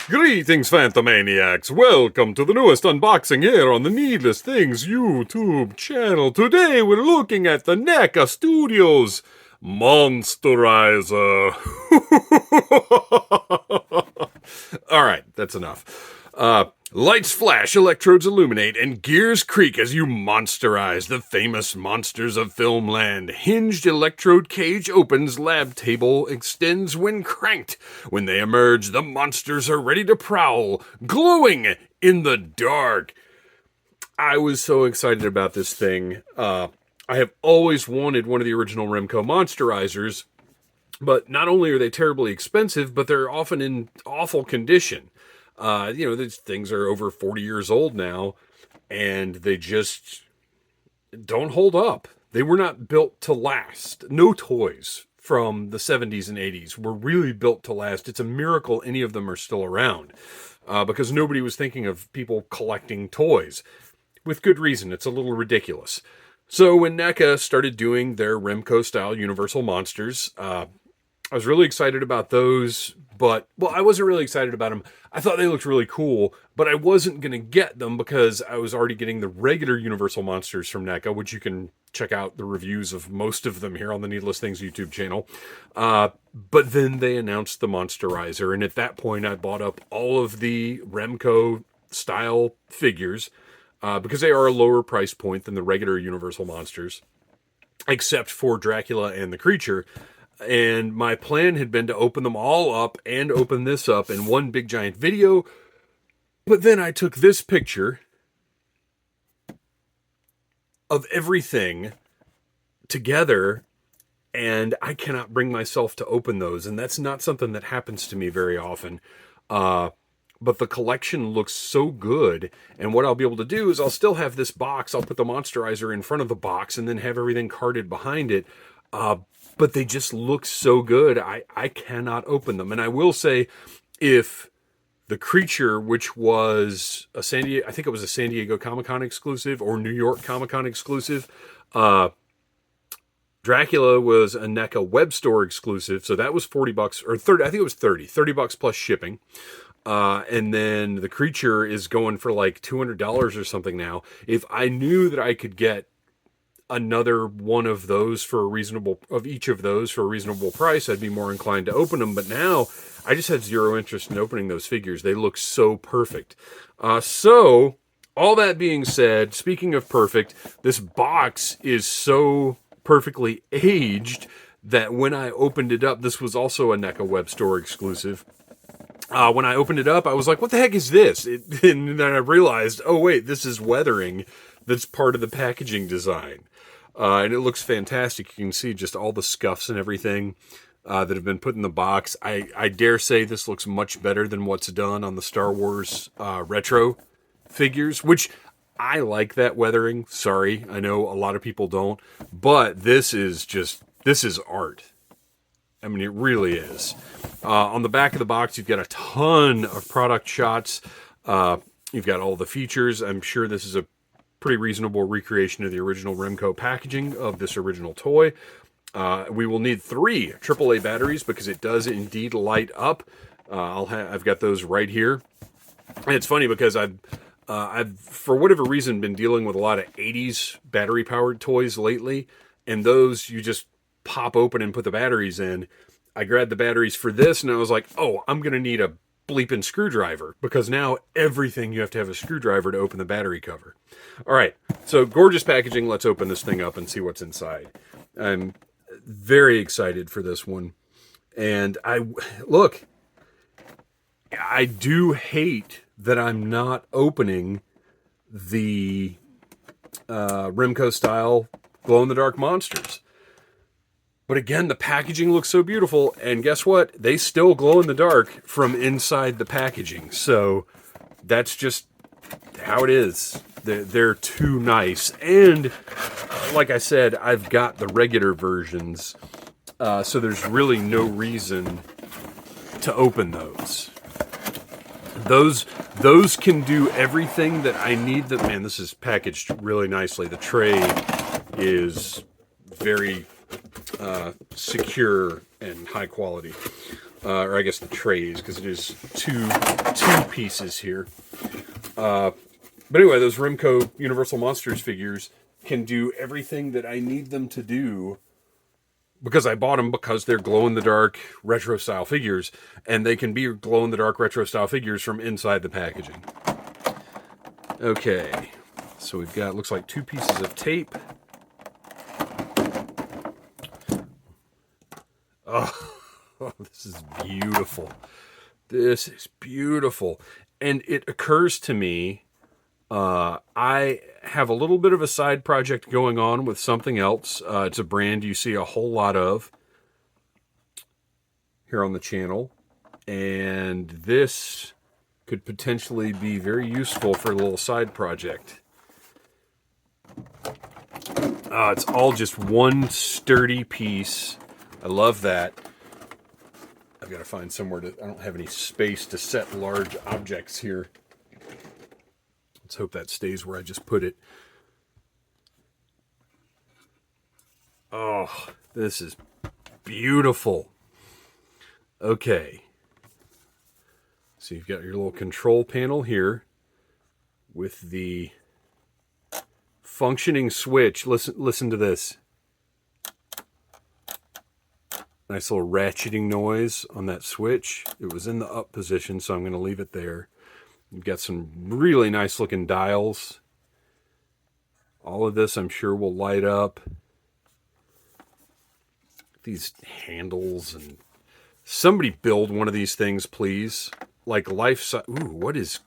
Greetings, Phantomaniacs! Welcome to the newest unboxing here on the Needless Things YouTube channel. Today we're looking at the NECA Studios Monsterizer. Alright, that's enough. Lights flash, electrodes illuminate, and gears creak as you monsterize the famous monsters of Filmland. Hinged electrode cage opens, lab table extends when cranked. When they emerge, the monsters are ready to prowl, glowing in the dark. I was so excited about this thing. I have always wanted one of the original Remco Monsterizers, but not only are they terribly expensive, but they're often in awful condition. These things are over 40 years old now, and they just don't hold up. They were not built to last. No toys from the 70s and 80s were really built to last. It's a miracle any of them are still around, because nobody was thinking of people collecting toys. With good reason. It's a little ridiculous. So when NECA started doing their Remco-style Universal Monsters, I was really excited about those, but, well, I wasn't really excited about them. I thought they looked really cool, but I wasn't going to get them because I was already getting the regular Universal Monsters from NECA, which you can check out the reviews of most of them here on the Needless Things YouTube channel. But then they announced the Monsterizer, and at that point I bought up all of the Remco-style figures, because they are a lower price point than the regular Universal Monsters, except for Dracula and the Creature. And my plan had been to open them all up and open this up in one big giant video. But then I took this picture of everything together, and I cannot bring myself to open those. And that's not something that happens to me very often. But the collection looks so good, and what I'll be able to do is I'll still have this box. I'll put the Monsterizer in front of the box and then have everything carted behind it. But they just look so good, I cannot open them. And I will say, if the Creature, which was a San Diego Comic-Con exclusive or New York Comic-Con exclusive, Dracula was a NECA web store exclusive, so that was $40 or 30. I think it was $30 plus shipping. And then the Creature is going for like $200 or something now. If I knew that I could get another one of those of each of those for a reasonable price, I'd be more inclined to open them. But now I just had zero interest in opening those figures. They look so perfect. So all that being said, speaking of perfect, this box is so perfectly aged that when I opened it up, this was also a NECA web store exclusive. When I opened it up, I was like, what the heck is this? And then I realized, oh wait, this is weathering that's part of the packaging design. And it looks fantastic. You can see just all the scuffs and everything that have been put in the box. I dare say this looks much better than what's done on the Star Wars retro figures, which I like that weathering. Sorry, I know a lot of people don't. But this is art. I mean, it really is. On the back of the box, you've got a ton of product shots. You've got all the features. I'm sure this is a pretty reasonable recreation of the original Remco packaging of this original toy. We will need 3 AAA batteries because it does indeed light up. I've got those right here. And it's funny because I've for whatever reason been dealing with a lot of 80s battery powered toys lately, and those you just pop open and put the batteries in. I grabbed the batteries for this and I was like, oh, I'm going to need a bleeping screwdriver, because now everything you have to have a screwdriver to open the battery cover. All right, so gorgeous packaging. Let's open this thing up and see what's inside. I'm very excited for this one. And I do hate that I'm not opening the Remco style glow-in-the-dark monsters. But again, the packaging looks so beautiful, and guess what? They still glow in the dark from inside the packaging. So that's just how it is. They're too nice. And like I said, I've got the regular versions, so there's really no reason to open those. Those can do everything that I need. Man, this is packaged really nicely. The tray is very secure and high quality. or I guess the trays, because it is two pieces here. But anyway, those Remco Universal Monsters figures can do everything that I need them to do, because I bought them because they're glow-in-the-dark retro-style figures, and they can be glow-in-the-dark retro-style figures from inside the packaging. Okay, so we've got, looks like 2 pieces of tape. Oh, this is beautiful. This is beautiful. And it occurs to me, I have a little bit of a side project going on with something else. It's a brand you see a whole lot of here on the channel. And this could potentially be very useful for a little side project. It's all just one sturdy piece. I love that. I've got to find somewhere to... I don't have any space to set large objects here. Let's hope that stays where I just put it. Oh, this is beautiful. Okay. So you've got your little control panel here with the functioning switch. Listen to this. Nice little ratcheting noise on that switch. It was in the up position, so I'm going to leave it there. You've got some really nice looking dials. All of this I'm sure will light up. These handles, and somebody build one of these things, please. Like life size. Ooh, what is...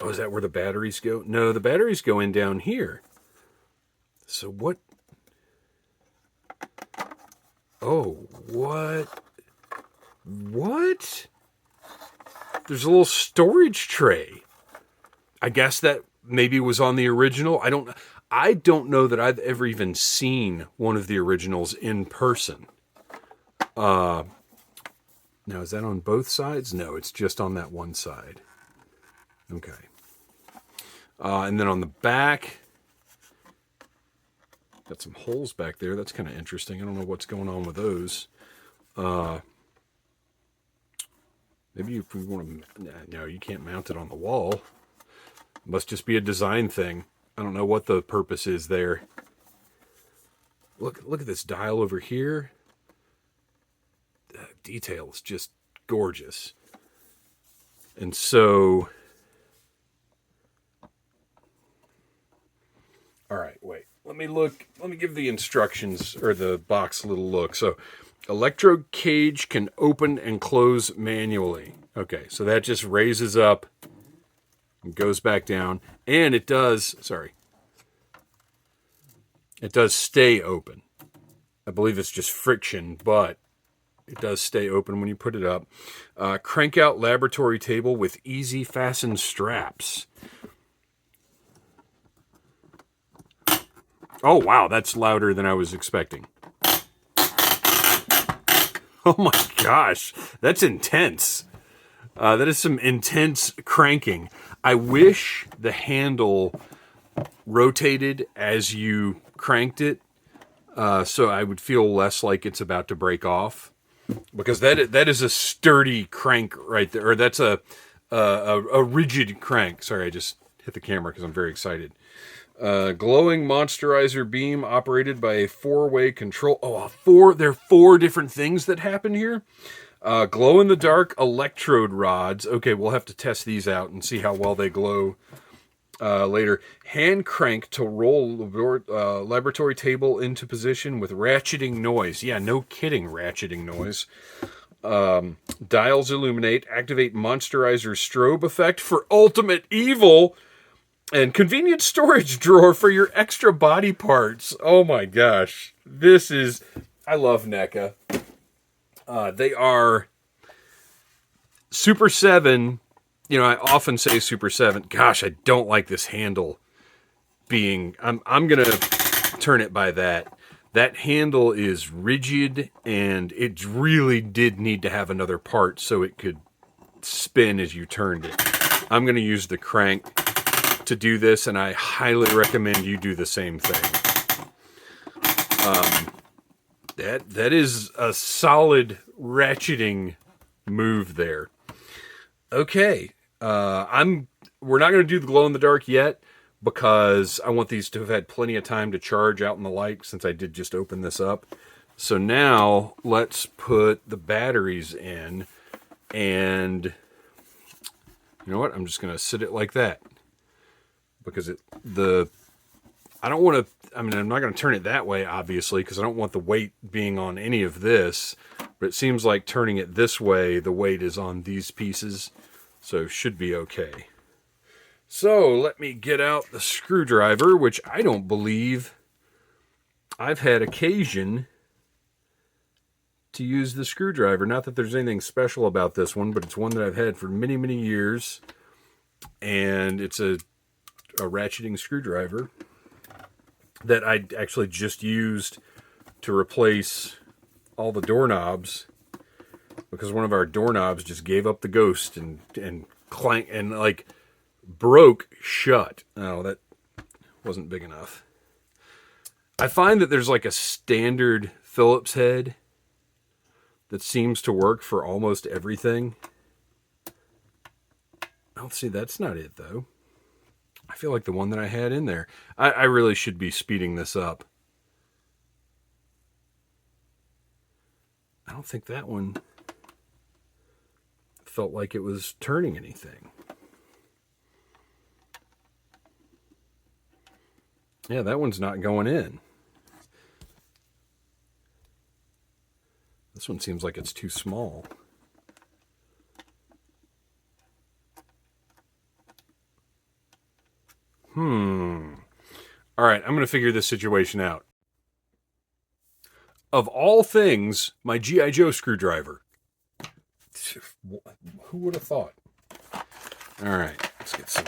Oh, is that where the batteries go? No, the batteries go in down here. So what... Oh, what? What? There's a little storage tray. I guess that maybe was on the original. I don't know that I've ever even seen one of the originals in person. Now, is that on both sides? No, it's just on that one side. Okay. And then on the back, got some holes back there. That's kind of interesting. I don't know what's going on with those. Maybe if we want to... No, you can't mount it on the wall. Must just be a design thing. I don't know what the purpose is there. Look at this dial over here. The detail is just gorgeous. And so... All right, wait. Let me look. Let me give the instructions, or the box, a little look. So, electrode cage can open and close manually. Okay, so that just raises up and goes back down. And it does, it does stay open. I believe it's just friction, but it does stay open when you put it up. Crank out laboratory table with easy fasten straps. Oh, wow, that's louder than I was expecting. Oh my gosh, that's intense. That is some intense cranking. I wish the handle rotated as you cranked it, so I would feel less like it's about to break off. Because that is a sturdy crank right there. Or that's a rigid crank. Sorry, I just hit the camera because I'm very excited. Glowing Monsterizer beam operated by a 4-way control. Oh, there are 4 different things that happen here. Glow-in-the-dark electrode rods. Okay, we'll have to test these out and see how well they glow later. Hand crank to roll the laboratory table into position with ratcheting noise. Yeah, no kidding, ratcheting noise. Dials illuminate. Activate Monsterizer strobe effect for ultimate evil. And convenient storage drawer for your extra body parts. Oh my gosh. This is... I love NECA. They are... Super 7... You know, I often say Super 7. Gosh, I don't like this handle being... I'm going to turn it by that. That handle is rigid, and it really did need to have another part so it could spin as you turned it. I'm going to use the crank to do this, and I highly recommend you do the same thing. That is a solid ratcheting move there. Okay. We're not going to do the glow in the dark yet because I want these to have had plenty of time to charge out in the light since I did just open this up. So now let's put the batteries in, and you know what? I'm just going to sit it like that because I don't want to, I mean, I'm not going to turn it that way, obviously, because I don't want the weight being on any of this, but it seems like turning it this way, the weight is on these pieces, so should be okay. So let me get out the screwdriver, which I don't believe I've had occasion to use the screwdriver. Not that there's anything special about this one, but it's one that I've had for many, many years, and it's a ratcheting screwdriver that I actually just used to replace all the doorknobs because one of our doorknobs just gave up the ghost and clank and like broke shut. Oh, that wasn't big enough. I find that there's like a standard Phillips head that seems to work for almost everything. Oh, see, that's not it though. I feel like the one that I had in there. I really should be speeding this up. I don't think that one felt like it was turning anything. Yeah, that one's not going in. This one seems like it's too small. All right, I'm going to figure this situation out. Of all things, my G.I. Joe screwdriver. Who would have thought? All right, let's get some.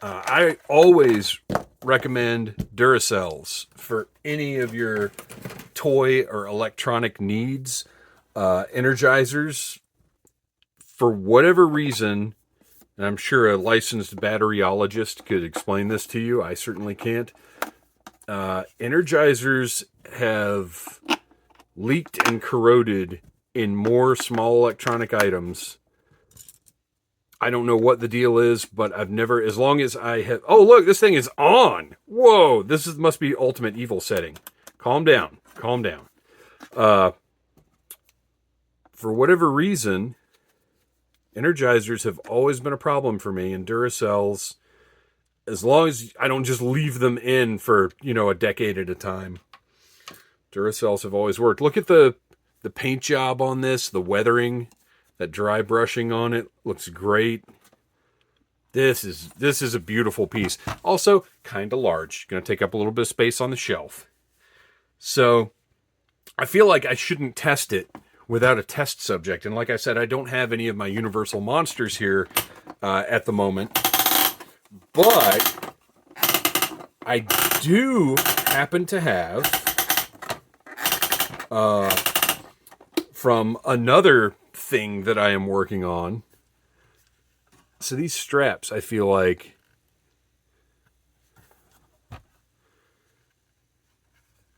I always recommend Duracells for any of your toy or electronic needs. Energizers, for whatever reason, and I'm sure a licensed batteryologist could explain this to you. I certainly can't. Energizers have leaked and corroded in more small electronic items. I don't know what the deal is, but I've never, as long as I have, oh look, this thing is on. Whoa, must be ultimate evil setting. Calm down, calm down. For whatever reason, Energizers have always been a problem for me, and Duracells, as long as I don't just leave them in for, a decade at a time. Duracells have always worked. Look at the paint job on this, the weathering, that dry brushing on it looks great. This is a beautiful piece. Also, kind of large. Going to take up a little bit of space on the shelf. So, I feel like I shouldn't test it without a test subject. And like I said, I don't have any of my Universal Monsters here at the moment. But I do happen to have from another thing that I am working on. So these straps, I feel like, I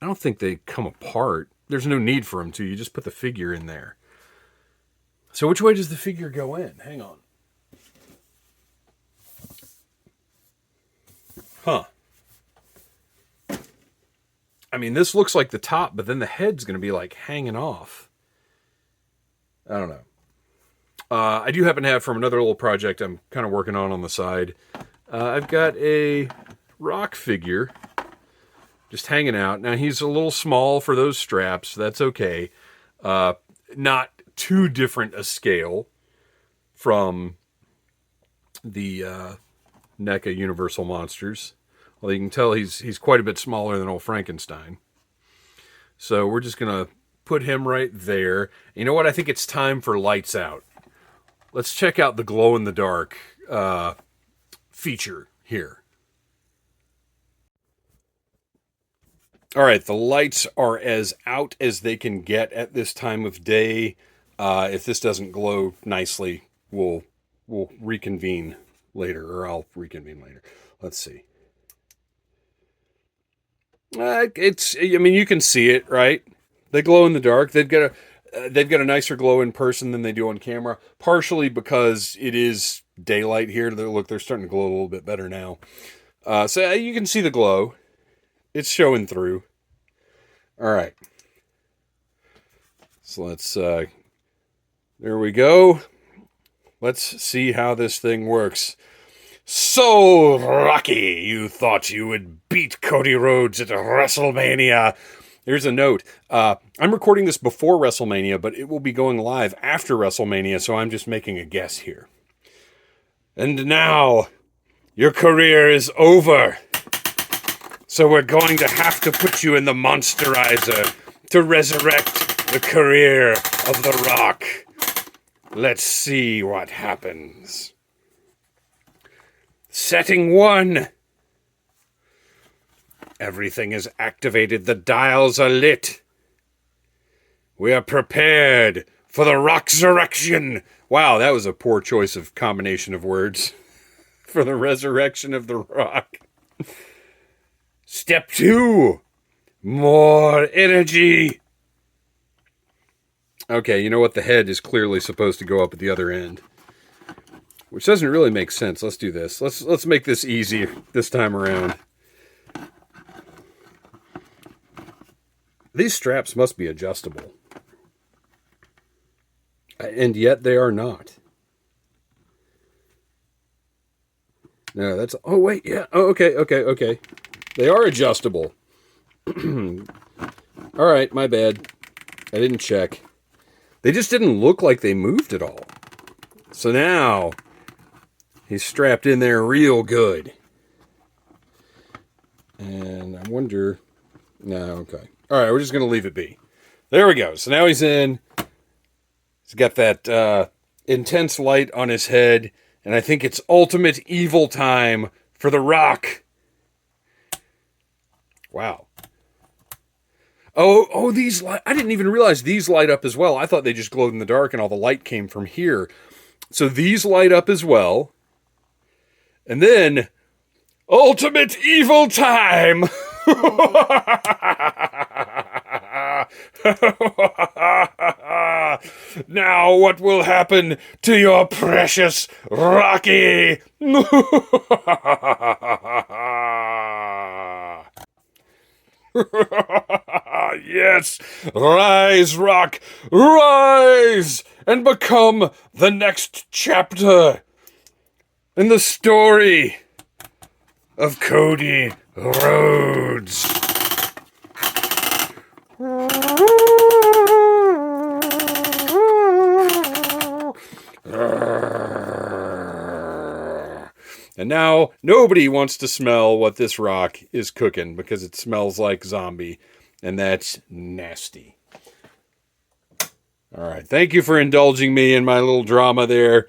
don't think they come apart. There's no need for them to. You just put the figure in there. So which way does the figure go in? Hang on. Huh. I mean, this looks like the top, but then the head's going to be like hanging off. I don't know. I do happen to have from another little project I'm kind of working on the side. I've got a rock figure just hanging out. Now, he's a little small for those straps. That's okay. Not too different a scale from the NECA Universal Monsters. Well, you can tell he's quite a bit smaller than old Frankenstein. So we're just going to put him right there. You know what? I think it's time for lights out. Let's check out the glow-in-the-dark feature here. All right, the lights are as out as they can get at this time of day. If this doesn't glow nicely, we'll reconvene later, or I'll reconvene later. Let's see. You can see it, right? They glow in the dark. They've got they've got a nicer glow in person than they do on camera, partially because it is daylight here. Look, they're starting to glow a little bit better now. So you can see the glow. It's showing through. All right. So let's, there we go. Let's see how this thing works. So, Rocky, you thought you would beat Cody Rhodes at WrestleMania. Here's a note. I'm recording this before WrestleMania, but it will be going live after WrestleMania, so I'm just making a guess here. And now, your career is over. So we're going to have to put you in the Monsterizer to resurrect the career of The Rock. Let's see what happens. Setting 1. Everything is activated. The dials are lit. We are prepared for the Rocksurrection. Wow, that was a poor choice of combination of words. For the resurrection of The Rock. Step 2. More energy. Okay, you know what? The head is clearly supposed to go up at the other end. Which doesn't really make sense. Let's do this. Let's make this easy this time around. These straps must be adjustable. And yet they are not. No, that's... Oh, wait, yeah. Oh, okay. They are adjustable. All right, my bad. I didn't check. They just didn't look like they moved at all. So now, he's strapped in there real good. And I wonder... No, okay. All right, we're just going to leave it be. There we go. So now he's in. He's got that intense light on his head. And I think it's ultimate evil time for The Rock. Wow. Oh, these light... I didn't even realize these light up as well. I thought they just glowed in the dark and all the light came from here. So these light up as well. And then, ultimate evil time! Now what will happen to your precious Rocky? Yes, rise, Rock, rise, and become the next chapter in the story of Cody Rhodes. And now nobody wants to smell what this Rock is cooking because it smells like zombie, and that's nasty. All right, thank you for indulging me in my little drama there.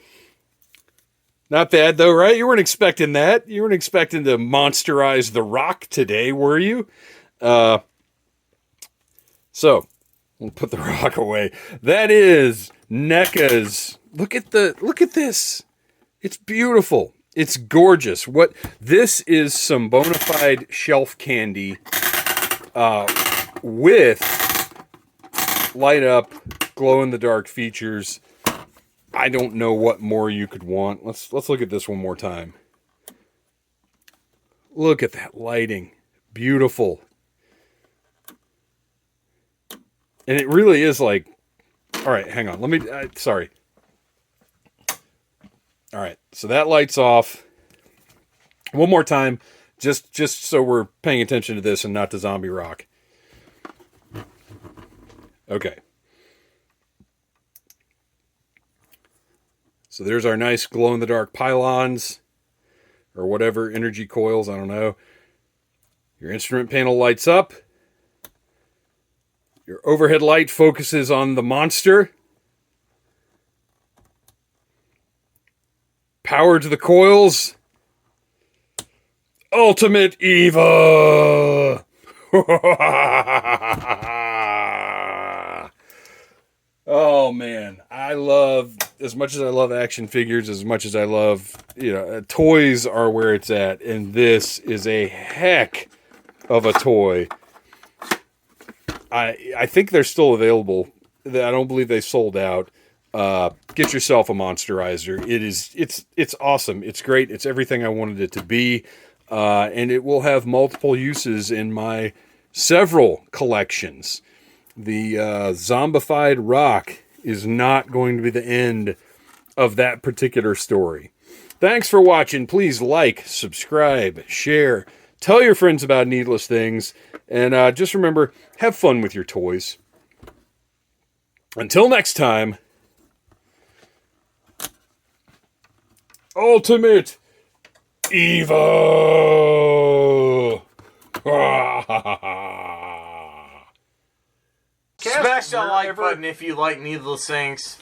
Not bad though, right? You weren't expecting that. You weren't expecting to monsterize The Rock today, were you? So, we'll put The Rock away. That is NECA's. Look at this. It's beautiful. It's gorgeous. This is some bona fide shelf candy with light up, glow in the dark features. I don't know what more you could want. Let's look at this one more time. Look at that lighting. Beautiful. And it really is like... All right, hang on. Let me... sorry. All right, so that light's off. One more time, just so we're paying attention to this and not to Zombie Rock. Okay. So there's our nice glow-in-the-dark pylons, or whatever, energy coils, I don't know. Your instrument panel lights up. Your overhead light focuses on the monster. Power to the coils. Ultimate evil. Oh man, I love, as much as I love action figures, as much as I love, toys are where it's at, and this is a heck of a toy. I think they're still available I don't believe they sold out. Get yourself a Monsterizer. It's awesome. It's great. It's everything I wanted it to be. And it will have multiple uses in my several collections. The zombified rock is not going to be the end of that particular story. Thanks for watching. Please like, subscribe, share, tell your friends about Needless Things, and just remember, have fun with your toys. Until next time, ultimate evil. Smash that like button if you like Needless Things.